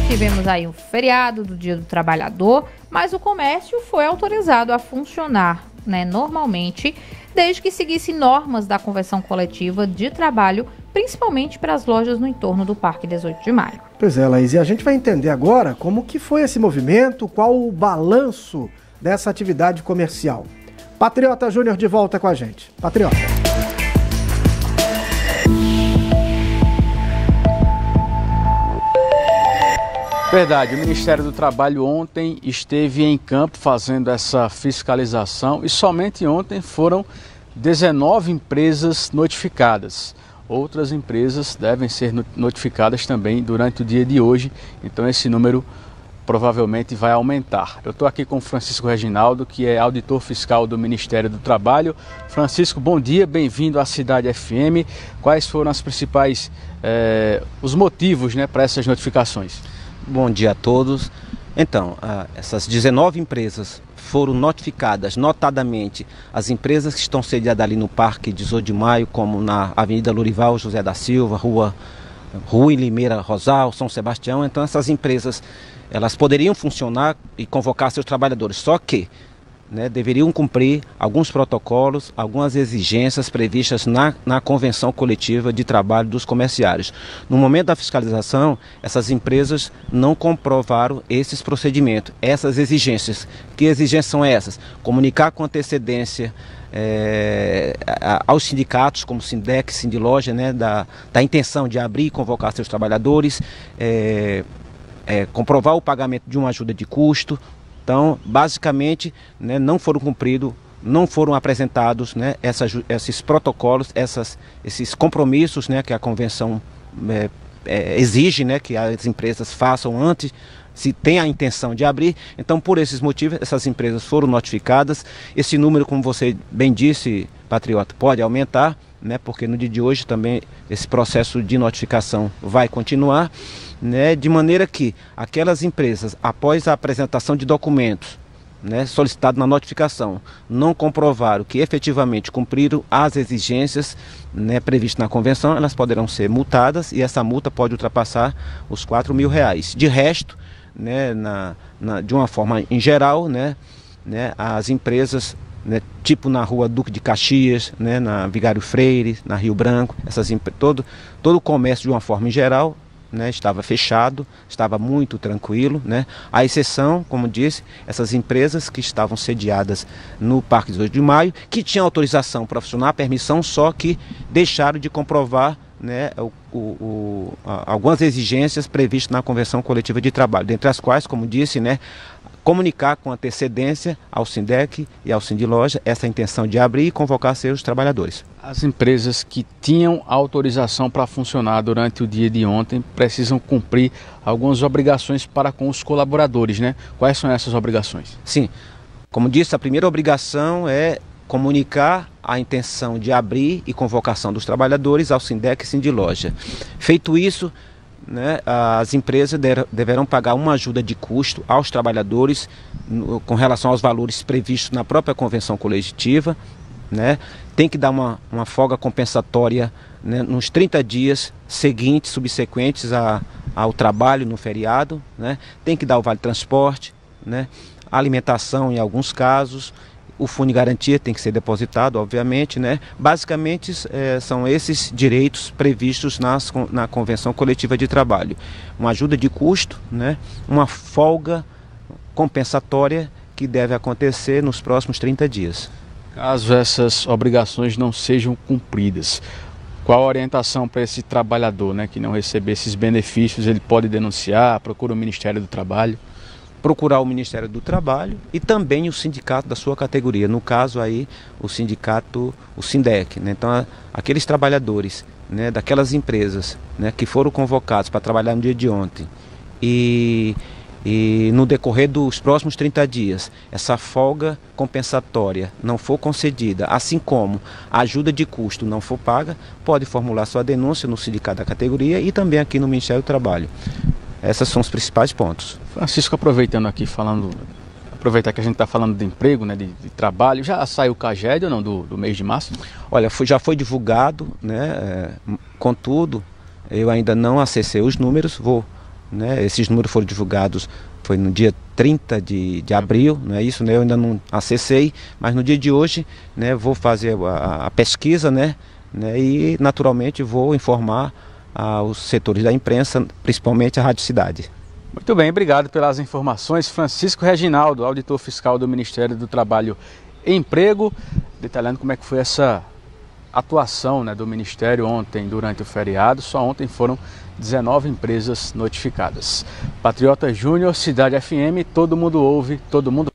Tivemos aí um feriado do Dia do Trabalhador, mas o comércio foi autorizado a funcionar, normalmente, desde que seguisse normas da Convenção Coletiva de Trabalho, principalmente para as lojas no entorno do Parque 18 de Maio. Pois é, Laís, e a gente vai entender agora como que foi esse movimento, qual o balanço dessa atividade comercial. Patriota Júnior de volta com a gente. Patriota. Verdade, o Ministério do Trabalho ontem esteve em campo fazendo essa fiscalização e somente ontem foram 19 empresas notificadas. Outras empresas devem ser notificadas também durante o dia de hoje, então esse número provavelmente vai aumentar. Eu estou aqui com o Francisco Reginaldo, que é auditor fiscal do Ministério do Trabalho. Francisco, bom dia, bem-vindo à Cidade FM. Quais foram as principais, os motivos para essas notificações? Bom dia a todos. Então, essas 19 empresas foram notificadas, notadamente as empresas que estão sediadas ali no Parque 18 de Maio, como na Avenida Lorival José da Silva, Rua Limeira Rosal, São Sebastião. Então essas empresas, elas poderiam funcionar e convocar seus trabalhadores, só que deveriam cumprir alguns protocolos, algumas exigências previstas na Convenção Coletiva de Trabalho dos Comerciários. No momento da fiscalização, essas empresas não comprovaram esses procedimentos, essas exigências. Que exigências são essas? Comunicar com antecedência aos sindicatos, como Sindec, Sindiloja, da intenção de abrir e convocar seus trabalhadores, comprovar o pagamento de uma ajuda de custo. Então, basicamente, não foram cumpridos, não foram apresentados esses protocolos, esses compromissos que a Convenção exige que as empresas façam antes, se tem a intenção de abrir. Então, por esses motivos, essas empresas foram notificadas. Esse número, como você bem disse, Patriota, pode aumentar, porque no dia de hoje também esse processo de notificação vai continuar. De maneira que aquelas empresas, após a apresentação de documentos solicitados na notificação, não comprovaram que efetivamente cumpriram as exigências previstas na convenção, elas poderão ser multadas e essa multa pode ultrapassar os R$4.000. De resto, de uma forma em geral, as empresas, tipo na Rua Duque de Caxias, na Vigário Freire, na Rio Branco, todo o comércio de uma forma em geral, estava fechado, estava muito tranquilo, A exceção, como disse, essas empresas que estavam sediadas no Parque 18 de Maio, que tinham autorização profissional, permissão, só que deixaram de comprovar algumas exigências previstas na Convenção Coletiva de Trabalho, dentre as quais, como disse, comunicar com antecedência ao Sindec e ao Sindiloja essa intenção de abrir e convocar seus trabalhadores. As empresas que tinham autorização para funcionar durante o dia de ontem precisam cumprir algumas obrigações para com os colaboradores, Quais são essas obrigações? Sim, como disse, a primeira obrigação é comunicar a intenção de abrir e convocação dos trabalhadores ao Sindec e Sindiloja. Feito isso, as empresas deverão pagar uma ajuda de custo aos trabalhadores com relação aos valores previstos na própria Convenção Coletiva. Tem que dar uma folga compensatória nos 30 dias seguintes, subsequentes ao trabalho no feriado. Tem que dar o vale-transporte, alimentação em alguns casos. O fundo de garantia tem que ser depositado, obviamente, Basicamente, são esses direitos previstos na Convenção Coletiva de Trabalho. Uma ajuda de custo, uma folga compensatória que deve acontecer nos próximos 30 dias. Caso essas obrigações não sejam cumpridas, qual a orientação para esse trabalhador, que não receber esses benefícios? Ele pode denunciar, procura o Ministério do Trabalho? Procurar o Ministério do Trabalho e também o sindicato da sua categoria, no caso aí o sindicato, o Sindec. Então aqueles trabalhadores daquelas empresas que foram convocados para trabalhar no dia de ontem e no decorrer dos próximos 30 dias essa folga compensatória não for concedida, assim como a ajuda de custo não for paga, pode formular sua denúncia no sindicato da categoria e também aqui no Ministério do Trabalho. Esses são os principais pontos. Francisco, aproveitar que a gente está falando de emprego, de trabalho, já saiu o CAGED ou não do mês de março? Olha, já foi divulgado, contudo, eu ainda não acessei os números, vou né? Esses números foram divulgados, foi no dia 30 de abril, não é isso, né? Eu ainda não acessei, mas no dia de hoje, né, vou fazer a pesquisa, né, e naturalmente vou informar os setores da imprensa, principalmente a Rádio Cidade. Muito bem, obrigado pelas informações. Francisco Reginaldo, auditor fiscal do Ministério do Trabalho e Emprego, detalhando como é que foi essa atuação, né, do Ministério ontem durante o feriado. Só ontem foram 19 empresas notificadas. Patriota Júnior, Cidade FM, todo mundo ouve, todo mundo...